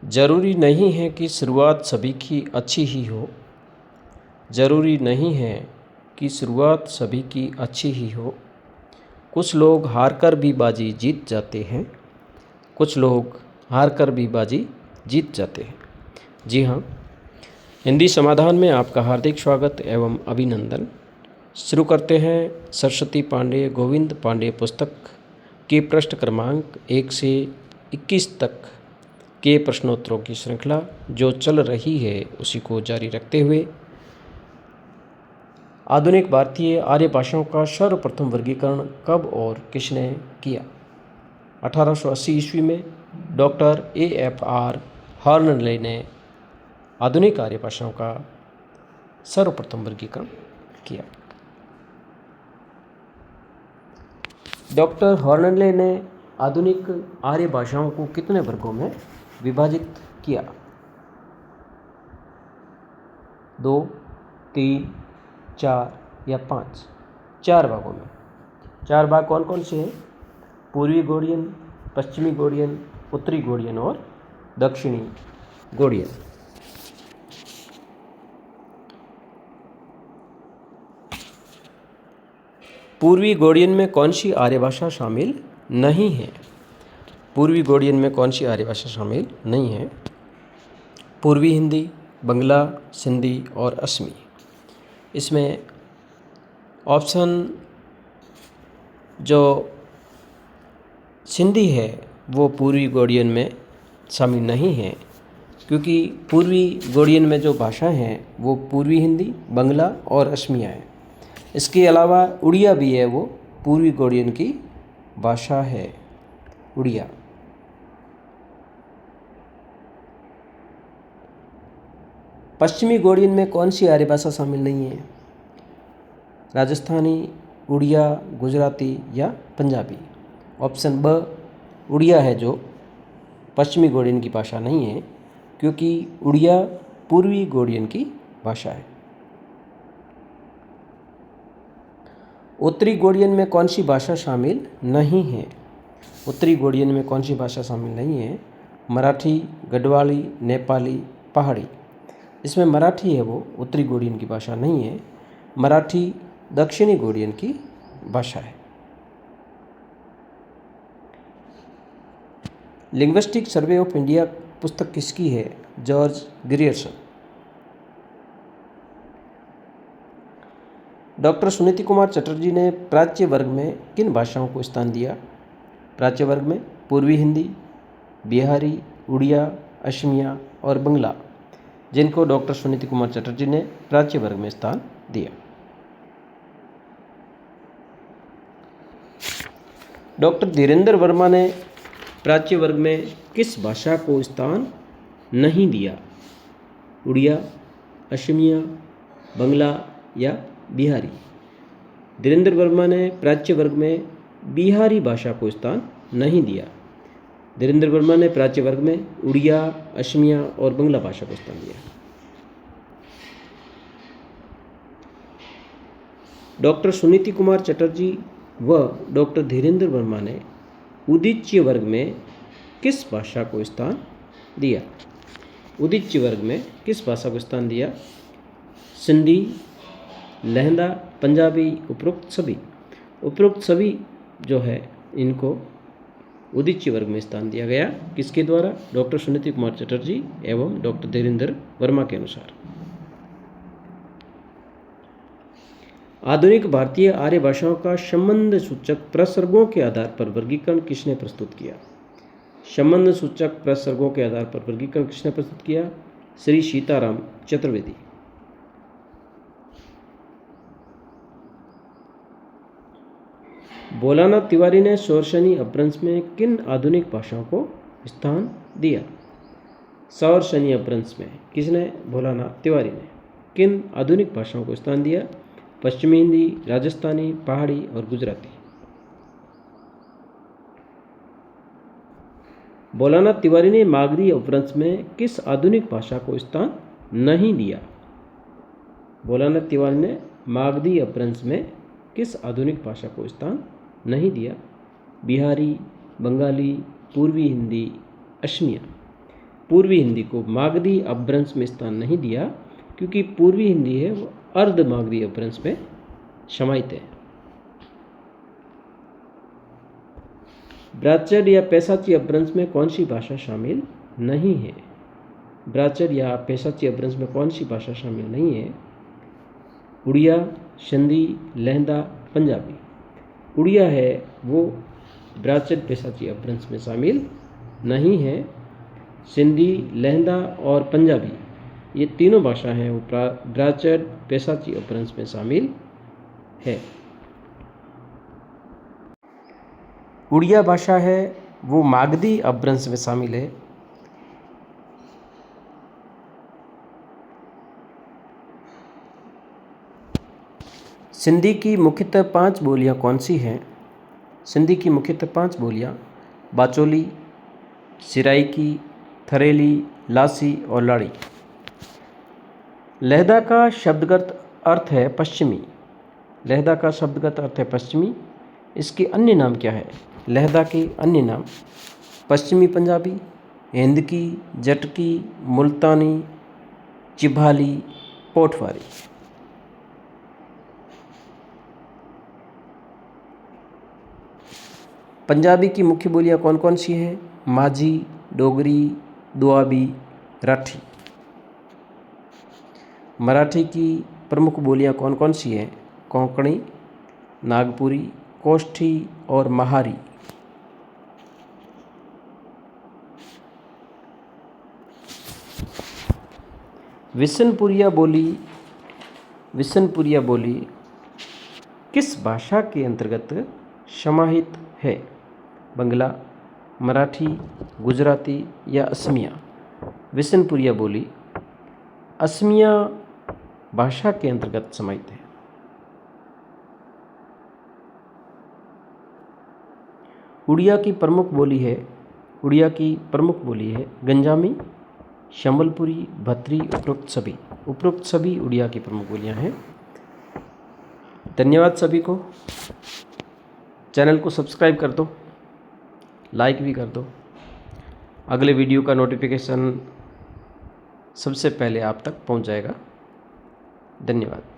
ज़रूरी नहीं है कि शुरुआत सभी की अच्छी ही हो। ज़रूरी नहीं है कि शुरुआत सभी की अच्छी ही हो। कुछ लोग हारकर भी बाजी जीत जाते हैं। कुछ लोग हारकर भी बाजी जीत जाते हैं। जी हाँ, हिंदी समाधान में आपका हार्दिक स्वागत एवं अभिनंदन। शुरू करते हैं सरस्वती पांडे गोविंद पांडे पुस्तक के पृष्ठ क्रमांक 1 से 21 तक के प्रश्नोत्तरों की श्रृंखला जो चल रही है उसी को जारी रखते हुए आधुनिक भारतीय आर्य भाषाओं का सर्वप्रथम वर्गीकरण कब और किसने किया। 1880 ईस्वी में डॉक्टर AFR हॉर्नले ने आधुनिक आर्य भाषाओं का सर्वप्रथम वर्गीकरण किया। डॉक्टर हॉर्नले ने आधुनिक आर्य भाषाओं को कितने वर्गों में विभाजित किया? 2, 3, 4 या 5? 4 भागों में। 4 भाग कौन कौन से हैं? पूर्वी गोडियन, पश्चिमी गोडियन, उत्तरी गोडियन और दक्षिणी गोडियन। पूर्वी गोडियन में कौन सी आर्य भाषा शामिल नहीं है? पूर्वी गोडियन में कौन सी आर्य भाषा शामिल नहीं है? पूर्वी हिंदी, बंगला, सिंधी और असमी। इसमें ऑप्शन जो सिंधी है वो पूर्वी गोडियन में शामिल नहीं है, क्योंकि पूर्वी गोडियन में जो भाषाएं हैं वो पूर्वी हिंदी, बंगला और असमिया है। इसके अलावा उड़िया भी है, वो पूर्वी गोडियन की भाषा है, उड़िया। पश्चिमी गोडियन में कौन सी आर्य भाषा शामिल नहीं है? राजस्थानी, उड़िया, गुजराती या पंजाबी। ऑप्शन ब उड़िया है जो पश्चिमी गोडियन की भाषा नहीं है, क्योंकि उड़िया पूर्वी गोडियन की भाषा है। उत्तरी गोडियन में कौन सी भाषा शामिल नहीं है? उत्तरी गोडियन में कौन सी भाषा शामिल नहीं है? मराठी, गढ़वाली, नेपाली, पहाड़ी। इसमें मराठी है वो उत्तरी गोडियन की भाषा नहीं है। मराठी दक्षिणी गोडियन की भाषा है। लिंग्विस्टिक सर्वे ऑफ इंडिया पुस्तक किसकी है? George Grierson. Doctor Suniti Kumar Chatterjee ने प्राच्य वर्ग में किन भाषाओं को स्थान दिया? प्राच्य वर्ग में पूर्वी हिंदी, बिहारी, उड़िया, असमिया और बंगला, जिनको डॉक्टर सुनीति कुमार चटर्जी ने प्राच्य वर्ग में स्थान दिया। डॉक्टर धीरेन्द्र वर्मा ने प्राच्य वर्ग में किस भाषा को स्थान नहीं दिया? उड़िया, असमिया, बंगला या बिहारी। धीरेन्द्र वर्मा ने प्राच्य वर्ग में बिहारी भाषा को स्थान नहीं दिया। धीरेन्द्र वर्मा ने प्राच्य वर्ग में उड़िया, असमिया और बंगला भाषा को स्थान दिया। डॉक्टर सुनीति कुमार चटर्जी व डॉक्टर धीरेन्द्र वर्मा ने उदीच्य वर्ग में किस भाषा को स्थान दिया? उदीच्य वर्ग में किस भाषा को स्थान दिया? सिंधी, लहंदा, पंजाबी, उपरोक्त सभी। उपरोक्त सभी जो है इनको उदीच्य वर्ग में स्थान दिया गया। किसके द्वारा? डॉक्टर सुनीति कुमार चटर्जी एवं डॉक्टर धीरेन्द्र वर्मा के अनुसार। आधुनिक भारतीय आर्य भाषाओं का संबंध सूचक प्रसर्गों के आधार पर वर्गीकरण किसने प्रस्तुत किया? संबंध सूचक प्रसर्गों के आधार पर वर्गीकरण किसने प्रस्तुत किया? श्री सीताराम चतुर्वेदी। भोलानाथ तिवारी ने सौरसेनी अपभ्रंश में किन आधुनिक भाषाओं को स्थान दिया? सौरसेनी अपभ्रंश में किसने? भोलानाथ तिवारी ने। किन आधुनिक भाषाओं को स्थान दिया? पश्चिमी हिंदी, राजस्थानी, पहाड़ी और गुजराती। भोलानाथ तिवारी ने मागधी अपभ्रंश में किस आधुनिक भाषा को स्थान नहीं दिया? भोलानाथ तिवारी ने मागधी अपभ्रंश में किस आधुनिक भाषा को स्थान नहीं दिया? बिहारी, बंगाली, पूर्वी हिंदी, असमिया। पूर्वी हिंदी को मागधी अपभ्रंश में स्थान नहीं दिया, क्योंकि पूर्वी हिंदी है वो अर्ध मागधी अपभ्रंश में समाहित है। ब्राह्मण या पैशाची अपभ्रंश में कौन सी भाषा शामिल नहीं है? ब्राह्मण या पैशाची अपभ्रंश में कौन सी भाषा शामिल नहीं है? उड़िया, सिंधी, लहंदा, पंजाबी। उड़िया है वो ब्राह्मण पैशाची अपभ्रंश में शामिल नहीं है। सिंधी, लहंदा और पंजाबी ये तीनों भाषा हैं वो ब्राह्मण पैशाची अपभ्रंश में शामिल है। उड़िया भाषा है वो मागधी अपभ्रंश में शामिल है। सिंधी की मुख्यतः 5 बोलियां कौन सी हैं? सिंधी की मुख्यतः 5 बोलियां बाचोली, सिराइकी, थरेली, लासी और लाड़ी। लहदा का शब्दगत अर्थ है पश्चिमी। लहदा का शब्दगत अर्थ है पश्चिमी। इसके अन्य नाम क्या है? लहदा के अन्य नाम पश्चिमी पंजाबी, हिंदकी, जटकी, मुल्तानी, चिभाली, पोठवारी। पंजाबी की मुख्य बोलियां कौन कौन सी हैं? माझी, डोगरी, दुआबी, राठी। मराठी की प्रमुख बोलियां कौन कौन सी हैं? कोंकणी, नागपुरी, कोष्ठी और महारी। विशनपुरिया बोली किस भाषा के अंतर्गत समाहित है? बंगला, मराठी, गुजराती या असमिया। विशनपुरिया बोली असमिया भाषा के अंतर्गत समाहित है। उड़िया की प्रमुख बोली है गंजामी, शंबलपुरी, भत्री, उपरोक्त सभी उड़िया की प्रमुख बोलियां हैं। धन्यवाद सभी को। चैनल को सब्सक्राइब कर दो, लाइक भी कर दो। अगले वीडियो का नोटिफिकेशन सबसे पहले आप तक पहुंच जाएगा। धन्यवाद।